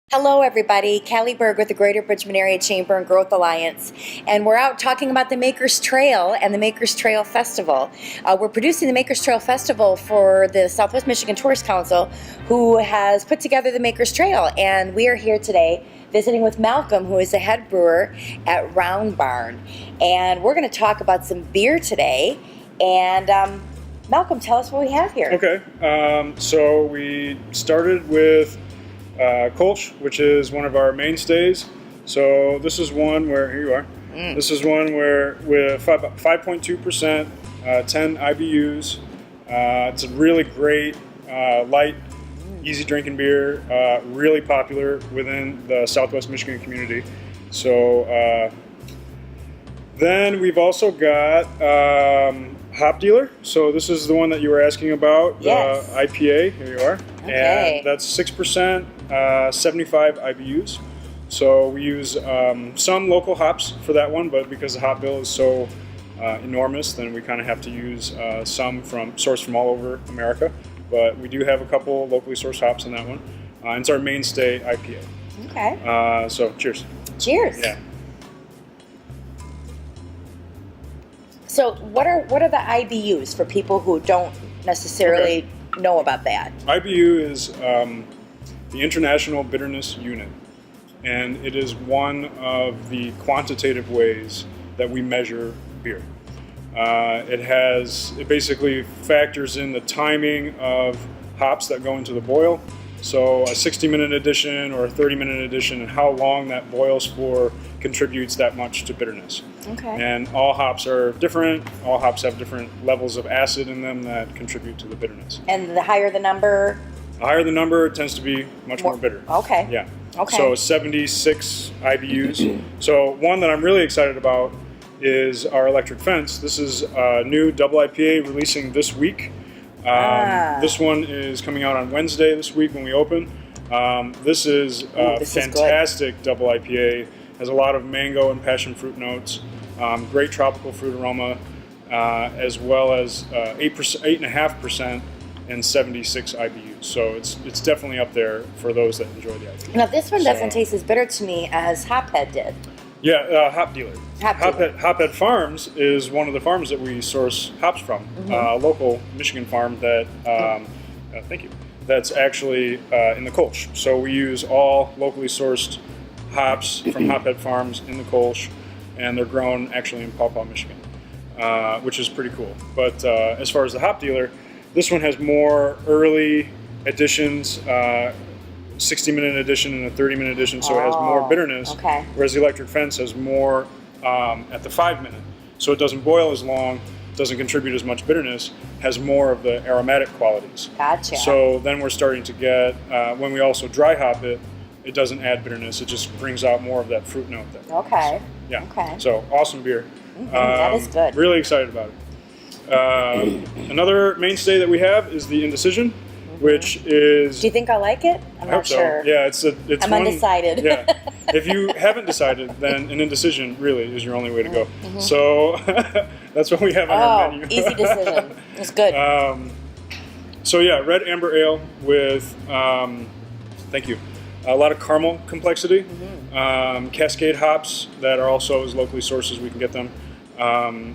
Hello, everybody. Callie Berg with the Greater Bridgman Area Chamber and Growth Alliance, and we're out talking about the Makers Trail and the Makers Trail Festival. We're producing the Makers Trail Festival for the Southwest Michigan Tourist Council, who has put together the Makers Trail, and we are here today visiting with Malcolm, who is the head brewer at Round Barn, and we're going to talk about some beer today. And Malcolm, tell us what we have here. Okay, so we started with Kolsch, which is one of our mainstays. So this is one where, here you are. This is one where with 5.2%, 10 IBUs. It's a really great, light, easy drinking beer, really popular within the Southwest Michigan community. So then we've also got Hop Dealer. So this is the one that you were asking about, Yes. IPA. Here you are. Okay. And that's 6%, 75 IBUs. So we use some local hops for that one, but because the hop bill is so enormous, then we kind of have to use some sourced from all over America. But we do have a couple locally sourced hops in that one. And it's our mainstay IPA. Okay. So cheers. Cheers. Yeah. So what are the IBUs for people who don't necessarily know about that? IBU is the International Bitterness Unit, and it is one of the quantitative ways that we measure beer. It basically factors in the timing of hops that go into the boil. So a 60-minute addition or a 30-minute addition, and how long that boils for contributes that much to bitterness. Okay. And all hops are different. All hops have different levels of acid in them that contribute to the bitterness. And the higher the number? The higher the number, it tends to be much more bitter. Okay. Yeah. Okay. So 76 IBUs. So one that I'm really excited about is our Electric Fence. This is a new double IPA releasing this week. This one is coming out on Wednesday this week when we open. This is a fantastic double IPA. Has a lot of mango and passion fruit notes. Great tropical fruit aroma, as well as 8.5% and 76 IBUs. So it's definitely up there for those that enjoy the IPA. Now this one doesn't taste as bitter to me as Hophead did. Yeah, Hop Dealer. Hophead. Hophead Farms is one of the farms that we source hops from. A local Michigan farm that, thank you, that's actually in the Kolsch. So we use all locally sourced hops from Hophead Farms in the Kolsch, and they're grown actually in Paw Paw, Michigan, which is pretty cool. But as far as the Hop Dealer, this one has more early additions, 60-minute addition and a 30-minute addition, so it has more bitterness. Okay. Whereas the Electric Fence has more at the 5-minute, so it doesn't boil as long, doesn't contribute as much bitterness, has more of the aromatic qualities. Gotcha. So then we're starting to get, when we also dry hop it, it doesn't add bitterness, it just brings out more of that fruit note there. Okay. So, yeah. Okay. So awesome beer. That is good. Really excited about it. Another mainstay that we have is the Indecision, which is. Do you think I like it? I'm I not hope so. sure. Yeah, it's I'm undecided. Yeah, if you haven't decided, then an Indecision really is your only way to go. So that's what we have on our menu. Easy decision. It's good. So yeah, red amber ale with thank you, a lot of caramel complexity. Cascade hops that are also as locally sourced as we can get them.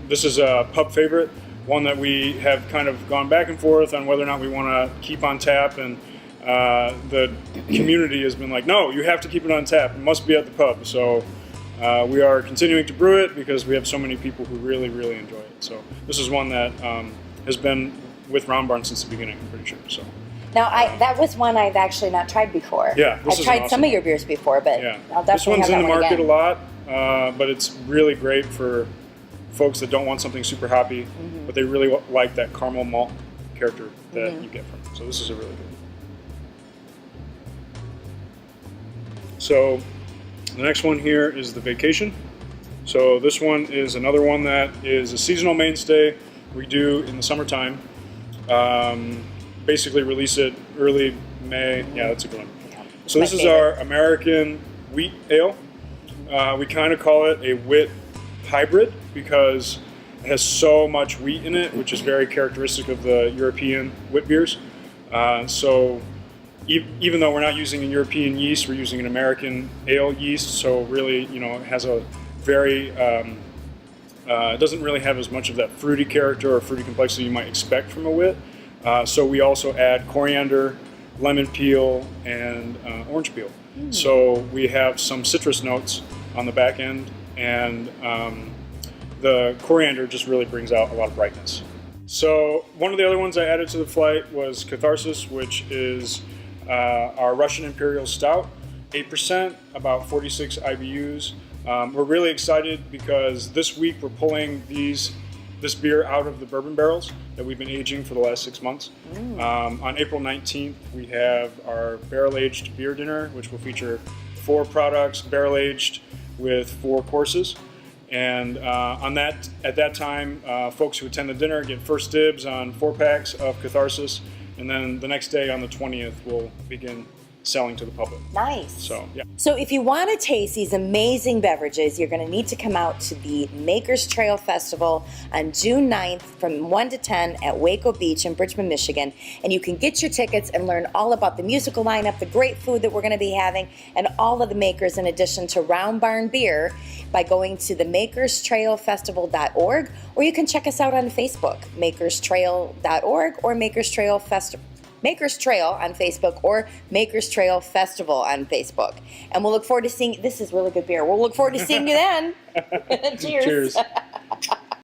This is a pub favorite. One that we have kind of gone back and forth on whether or not we want to keep on tap, and the community has been like, no, you have to keep it on tap. It must be at the pub. So we are continuing to brew it because we have so many people who really, really enjoy it. So this is one that has been with Round Barn since the beginning, I'm pretty sure. So. Now, that was one I've actually not tried before. Yeah, this I've is tried awesome. some of your beers before, but Yeah. I'll definitely this one's have that in the one market again. a lot, but it's really great for folks that don't want something super hoppy, but they really like that caramel malt character that you get from it. So this is a really good one. So the next one here is the Vacation. So this one is another one that is a seasonal mainstay we do in the summertime. Basically release it early May. Yeah, that's a good one. So this is our American wheat ale. We kind of call it a wit hybrid because it has so much wheat in it, which is very characteristic of the European wit beers. So even though we're not using a European yeast, we're using an American ale yeast. So really, it has a very it doesn't really have as much of that fruity character or fruity complexity you might expect from a wit. So we also add coriander, lemon peel, and orange peel. So we have some citrus notes on the back end, and the coriander just really brings out a lot of brightness. So one of the other ones I added to the flight was Catharsis, which is our Russian Imperial Stout, 8%, about 46 IBUs. We're really excited because this week we're pulling this beer out of the bourbon barrels that we've been aging for the last 6 months. On April 19th, we have our barrel-aged beer dinner, which will feature 4 products barrel-aged with 4 courses. And at that time, folks who attend the dinner get first dibs on 4 packs of Catharsis, and then the next day on the 20th, we'll begin selling to the public. Nice. So, yeah. So if you want to taste these amazing beverages, you're going to need to come out to the Makers Trail Festival on June 9th from 1 to 10 at Waco Beach in Bridgman, Michigan. And you can get your tickets and learn all about the musical lineup, the great food that we're going to be having, and all of the makers in addition to Round Barn Beer by going to the makerstrailfestival.org, or you can check us out on Facebook, makerstrail.org or Makers Trail on Facebook or Makers Trail Festival on Facebook. And we'll look forward to seeing, this is really good beer. We'll look forward to seeing you then. Cheers. Cheers.